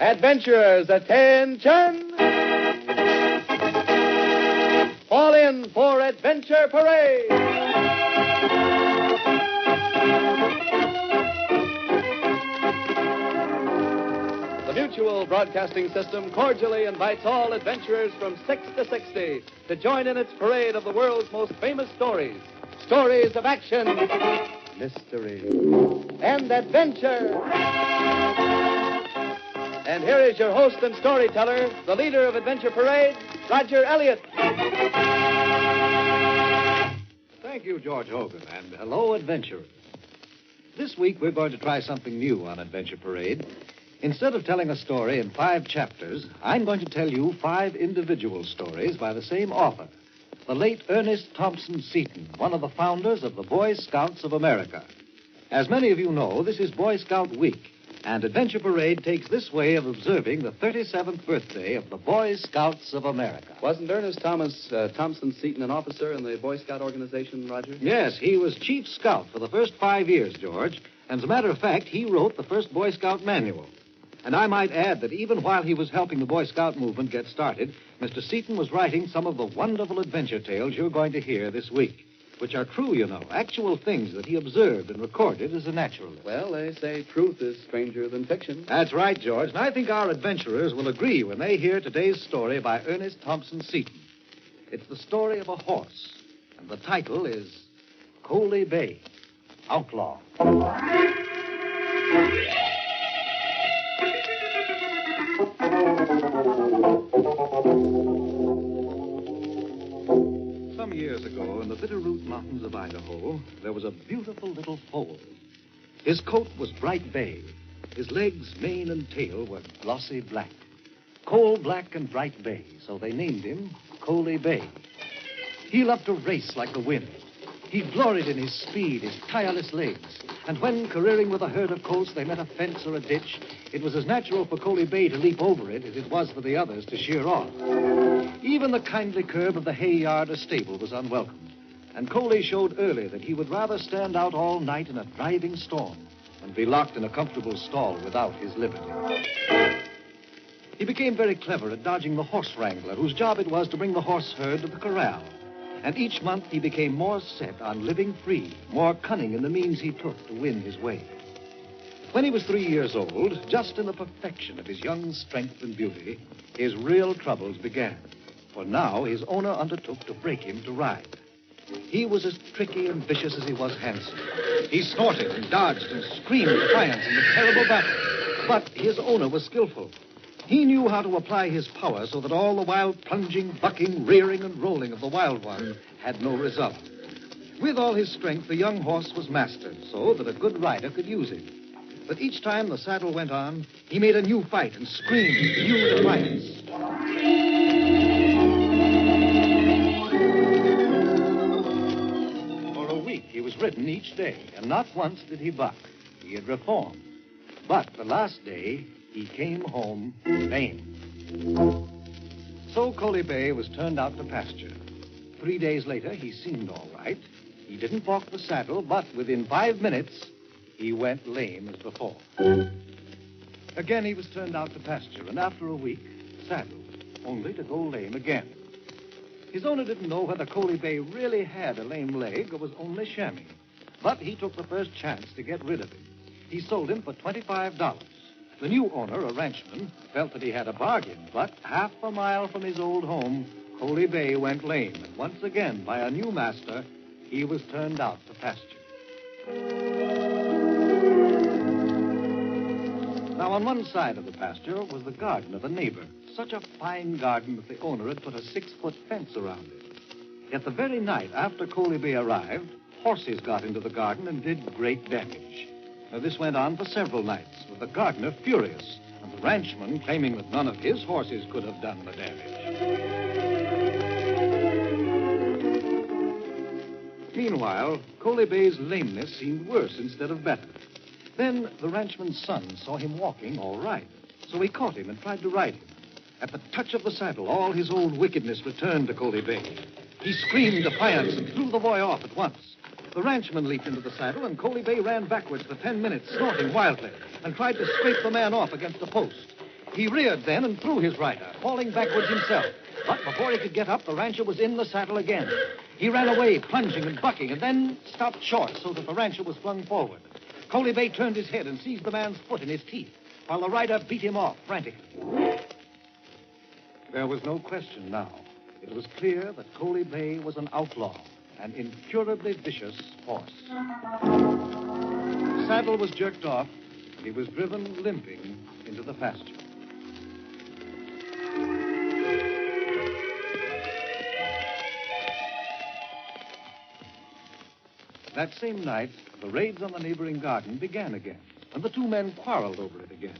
Adventurers, attention! Fall in for Adventure Parade! The Mutual Broadcasting System cordially invites all adventurers from 6 to 60 to join in its parade of the world's most famous stories. Stories of action, mystery, and adventure. And here is your host and storyteller, the leader of Adventure Parade, Roger Elliott. Thank you, George Hogan, and hello, adventurers. This week, we're going to try something new on Adventure Parade. Instead of telling a story in 5 chapters, I'm going to tell you 5 individual stories by the same author, the late Ernest Thompson Seton, one of the founders of the Boy Scouts of America. As many of you know, this is Boy Scout Week, and Adventure Parade takes this way of observing the 37th birthday of the Boy Scouts of America. Wasn't Ernest Thompson Seton an officer in the Boy Scout organization, Roger? Yes, he was chief scout for the first 5 years, George. And as a matter of fact, he wrote the first Boy Scout manual. And I might add that even while he was helping the Boy Scout movement get started, Mr. Seton was writing some of the wonderful adventure tales you're going to hear this week, which are true, you know, actual things that he observed and recorded as a naturalist. Well, they say truth is stranger than fiction. That's right, George, and I think our adventurers will agree when they hear today's story by Ernest Thompson Seton. It's the story of a horse, and the title is Coley Bay, Outlaw. Some years ago, in the Bitterroot Mountains of Idaho, there was a beautiful little foal. His coat was bright bay. His legs, mane, and tail were glossy black. Coal black and bright bay, so they named him Coley Bay. He loved to race like the wind. He gloried in his speed, his tireless legs. And when, careering with a herd of colts, they met a fence or a ditch, it was as natural for Coley Bay to leap over it as it was for the others to sheer off. Even the kindly curb of the hay yard or stable was unwelcome. And Coley showed early that he would rather stand out all night in a driving storm than be locked in a comfortable stall without his liberty. He became very clever at dodging the horse wrangler, whose job it was to bring the horse herd to the corral. And each month he became more set on living free, more cunning in the means he took to win his way. When he was 3 years old, just in the perfection of his young strength and beauty, his real troubles began. For now, his owner undertook to break him to ride. He was as tricky and vicious as he was handsome. He snorted and dodged and screamed defiance in the terrible battle. But his owner was skillful. He knew how to apply his power so that all the wild plunging, bucking, rearing, and rolling of the wild one had no result. With all his strength, the young horse was mastered so that a good rider could use him. But each time the saddle went on, he made a new fight and screamed new defiance. For a week, he was ridden each day, and not once did he buck. He had reformed. But the last day, he came home lame. So Coley Bay was turned out to pasture. 3 days later, he seemed all right. He didn't balk the saddle, but within 5 minutes, he went lame as before. Again, he was turned out to pasture, and after a week, saddled, only to go lame again. His owner didn't know whether Coley Bay really had a lame leg or was only shamming. But he took the first chance to get rid of him. He sold him for $25. The new owner, a ranchman, felt that he had a bargain, but half a mile from his old home, Coley Bay went lame, and once again, by a new master, he was turned out to pasture. Now, on one side of the pasture was the garden of a neighbor, such a fine garden that the owner had put a 6-foot fence around it. Yet the very night after Coley Bay arrived, horses got into the garden and did great damage. Now, this went on for several nights, with the gardener furious, and the ranchman claiming that none of his horses could have done the damage. Meanwhile, Coley Bay's lameness seemed worse instead of better. Then the ranchman's son saw him walking all right, so he caught him and tried to ride him. At the touch of the saddle, all his old wickedness returned to Coley Bay. He screamed defiance and threw the boy off at once. The ranchman leaped into the saddle, and Coley Bay ran backwards for 10 minutes, snorting wildly, and tried to scrape the man off against a post. He reared then and threw his rider, falling backwards himself. But before he could get up, the rancher was in the saddle again. He ran away, plunging and bucking, and then stopped short so that the rancher was flung forward. Coley Bay turned his head and seized the man's foot in his teeth, while the rider beat him off, frantically. There was no question now. It was clear that Coley Bay was an outlaw, an incurably vicious horse. The saddle was jerked off, and he was driven limping into the pasture. That same night, the raids on the neighboring garden began again, and the two men quarreled over it again.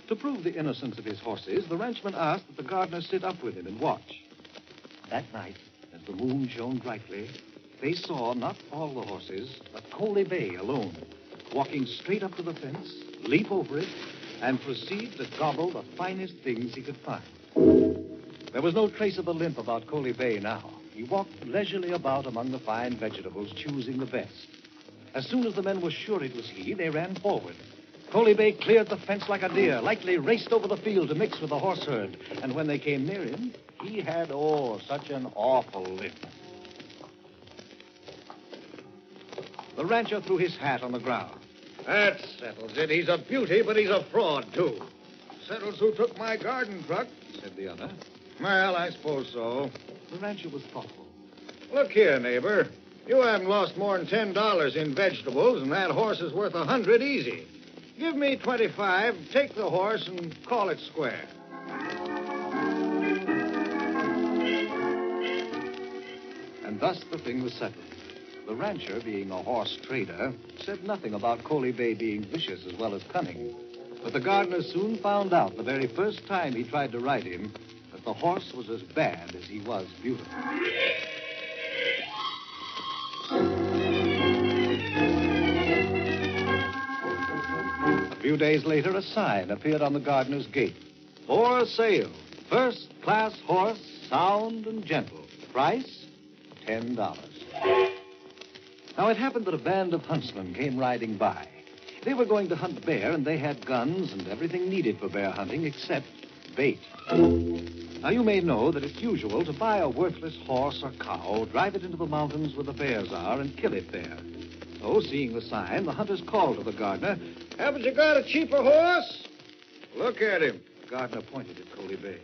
To prove the innocence of his horses, the ranchman asked that the gardener sit up with him and watch. That night, as the moon shone brightly, they saw not all the horses, but Coley Bay alone, walking straight up to the fence, leap over it, and proceed to gobble the finest things he could find. There was no trace of the limp about Coley Bay now. He walked leisurely about among the fine vegetables, choosing the best. As soon as the men were sure it was he, they ran forward. Coley Bay cleared the fence like a deer, lightly raced over the field to mix with the horse herd. And when they came near him, he had, such an awful limp. The rancher threw his hat on the ground. That settles it. He's a beauty, but he's a fraud, too. Settles who took my garden truck, Said the other. Well, I suppose so. The rancher was thoughtful. Look here, neighbor. You haven't lost more than $10 in vegetables, and that horse is worth $100 easy. Give me 25, take the horse, and call it square. And thus the thing was settled. The rancher, being a horse trader, said nothing about Coley Bay being vicious as well as cunning. But the gardener soon found out the very first time he tried to ride him that the horse was as bad as he was beautiful. A few days later, a sign appeared on the gardener's gate. For sale. First-class horse, sound and gentle. Price, $10. Now, it happened that a band of huntsmen came riding by. They were going to hunt bear, and they had guns and everything needed for bear hunting except bait. Now, you may know that it's usual to buy a worthless horse or cow, drive it into the mountains where the bears are, and kill it there. So, seeing the sign, the hunters called to the gardener. Haven't you got a cheaper horse? Look at him. The gardener pointed at Coley Bay.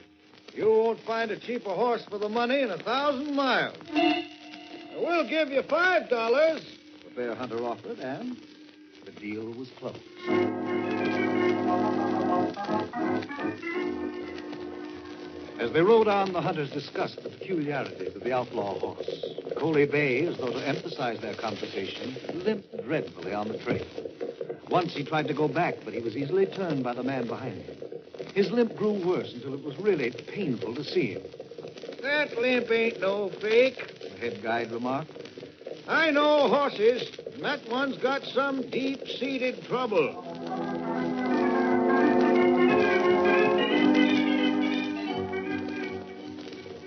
You won't find a cheaper horse for the money in 1,000 miles. We'll give you $5. The bear hunter offered, and the deal was closed. As they rode on, the hunters discussed the peculiarities of the outlaw horse. Coley Bay, as though to emphasize their conversation, limped dreadfully on the trail. Once he tried to go back, but he was easily turned by the man behind him. His limp grew worse until it was really painful to see him. That limp ain't no fake. The head guide remarked. I know horses, and that one's got some deep-seated trouble.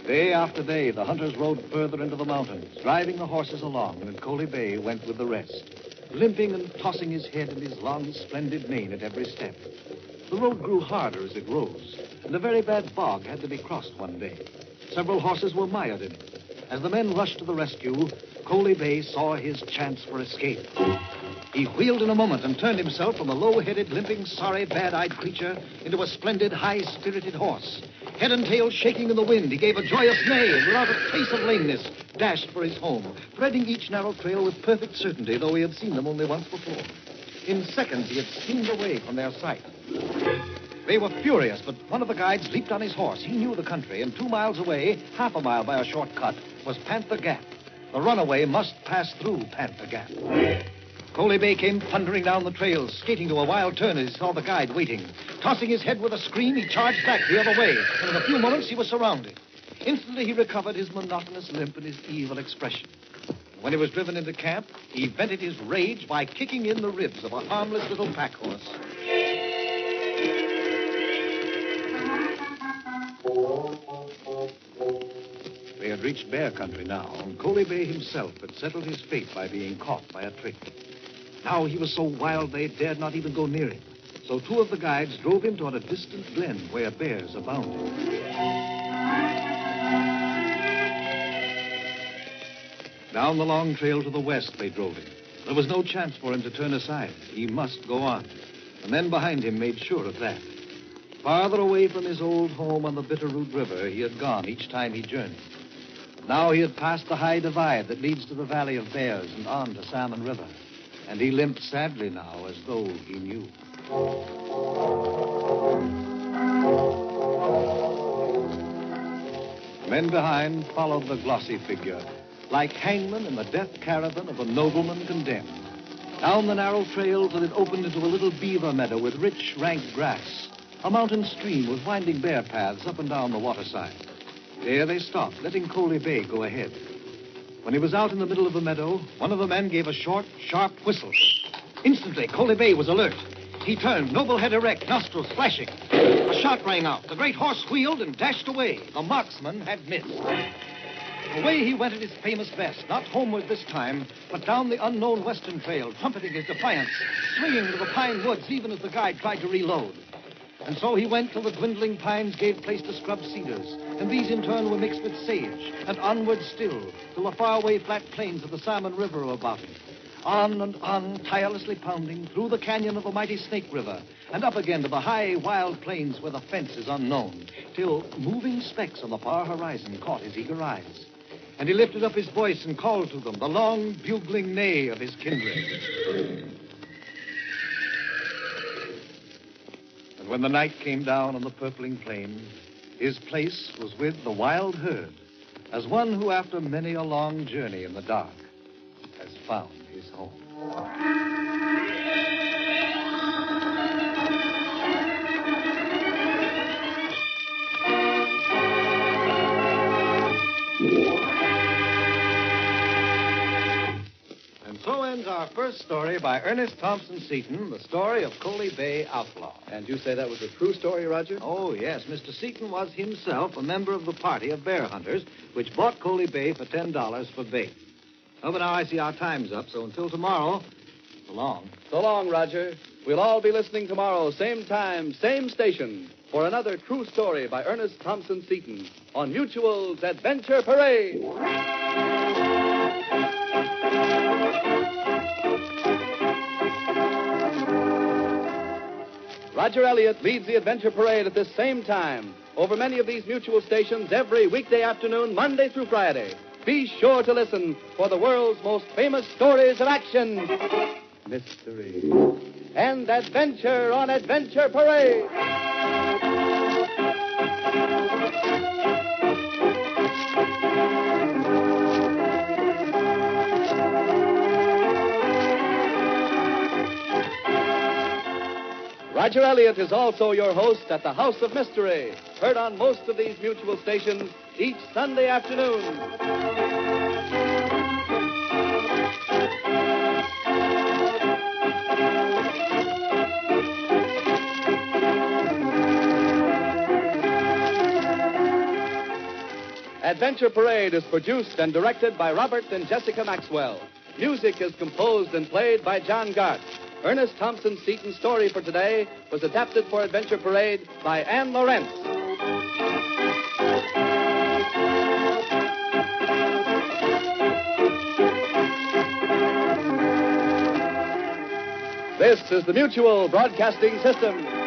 Day after day, the hunters rode further into the mountains, driving the horses along, and Coley Bay went with the rest, limping and tossing his head and his long, splendid mane at every step. The road grew harder as it rose, and a very bad bog had to be crossed one day. Several horses were mired in it. As the men rushed to the rescue, Coley Bay saw his chance for escape. He wheeled in a moment and turned himself from a low-headed, limping, sorry, bad-eyed creature into a splendid, high-spirited horse. Head and tail shaking in the wind, he gave a joyous neigh and without a trace of lameness dashed for his home, threading each narrow trail with perfect certainty, though he had seen them only once before. In seconds, he had steamed away from their sight. They were furious, but one of the guides leaped on his horse. He knew the country, and 2 miles away, half a mile by a short cut, was Panther Gap. The runaway must pass through Panther Gap. Coley Bay came thundering down the trail, skating to a wild turn as he saw the guide waiting. Tossing his head with a scream, he charged back the other way, and in a few moments he was surrounded. Instantly, he recovered his monotonous limp and his evil expression. When he was driven into camp, he vented his rage by kicking in the ribs of a harmless little pack horse. They had reached bear country now, and Coley Bay himself had settled his fate by being caught by a trick. Now he was so wild they dared not even go near him. So two of the guides drove him toward a distant glen where bears abounded. Down the long trail to the west they drove him. There was no chance for him to turn aside. He must go on. The men behind him made sure of that. Farther away from his old home on the Bitterroot River he had gone each time he journeyed. Now he had passed the high divide that leads to the Valley of Bears and on to Salmon River. And he limped sadly now as though he knew. Men behind followed the glossy figure, like hangmen in the death caravan of a nobleman condemned. Down the narrow trail till it opened into a little beaver meadow with rich, rank grass. A mountain stream with winding bear paths up and down the waterside. There they stopped, letting Coley Bay go ahead. When he was out in the middle of the meadow, one of the men gave a short, sharp whistle. Instantly, Coley Bay was alert. He turned, noble head erect, nostrils flashing. A shot rang out. The great horse wheeled and dashed away. The marksman had missed. Away he went at his famous best, not homeward this time, but down the unknown western trail, trumpeting his defiance, swinging to the pine woods even as the guide tried to reload. And so he went till the dwindling pines gave place to scrub cedars, and these in turn were mixed with sage, and onward still, till the faraway flat plains of the Salmon River were about him. On and on, tirelessly pounding, through the canyon of the mighty Snake River, and up again to the high, wild plains where the fence is unknown, till moving specks on the far horizon caught his eager eyes. And he lifted up his voice and called to them, the long, bugling neigh of his kindred. And when the night came down on the purpling plain, his place was with the wild herd, as one who, after many a long journey in the dark, has found his home. So ends our first story by Ernest Thompson Seton, the story of Coley Bay Outlaw. And you say that was a true story, Roger? Oh, yes. Mr. Seton was himself a member of the party of bear hunters, which bought Coley Bay for $10 for bait. Oh, but now I see our time's up, so until tomorrow, so long. So long, Roger. We'll all be listening tomorrow, same time, same station, for another true story by Ernest Thompson Seton on Mutual's Adventure Parade. Roger Elliott leads the Adventure Parade at this same time over many of these Mutual stations every weekday afternoon, Monday through Friday. Be sure to listen for the world's most famous stories of action, mystery, and adventure on Adventure Parade. Roger Elliott is also your host at the House of Mystery, heard on most of these Mutual stations each Sunday afternoon. Adventure Parade is produced and directed by Robert and Jessica Maxwell. Music is composed and played by John Gart. Ernest Thompson Seton's story for today was adapted for Adventure Parade by Anne Lawrence. This is the Mutual Broadcasting System.